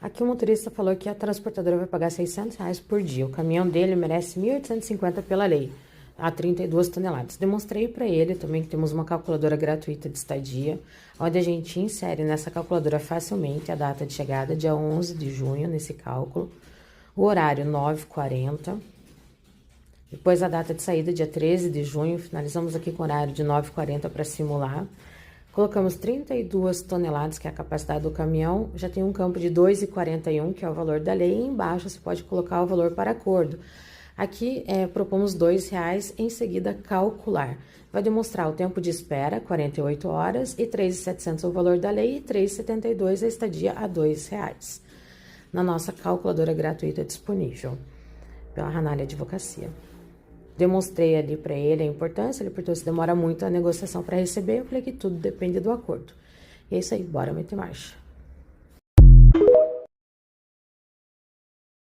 Aqui o motorista falou que a transportadora vai pagar R$ 600 por dia. O caminhão dele merece 1.850 pela lei, a 32 toneladas. Demonstrei para ele também que temos uma calculadora gratuita de estadia, onde a gente insere nessa calculadora facilmente a data de chegada, dia 11 de junho, nesse cálculo, o horário 9h40, depois a data de saída, dia 13 de junho, finalizamos aqui com o horário de 9h40 para simular. Colocamos 32 toneladas, que é a capacidade do caminhão, já tem um campo de 2,41, que é o valor da lei, e embaixo você pode colocar o valor para acordo. Aqui propomos R$2, em seguida calcular. Vai demonstrar o tempo de espera, 48 horas, e 3.700 o valor da lei, e 3,72 a estadia a R$2, na nossa calculadora gratuita disponível pela Ranalli Advocacia. Demonstrei ali para ele a importância, ele perguntou se demora muito a negociação para receber, eu falei que tudo depende do acordo. E é isso aí, bora meter marcha.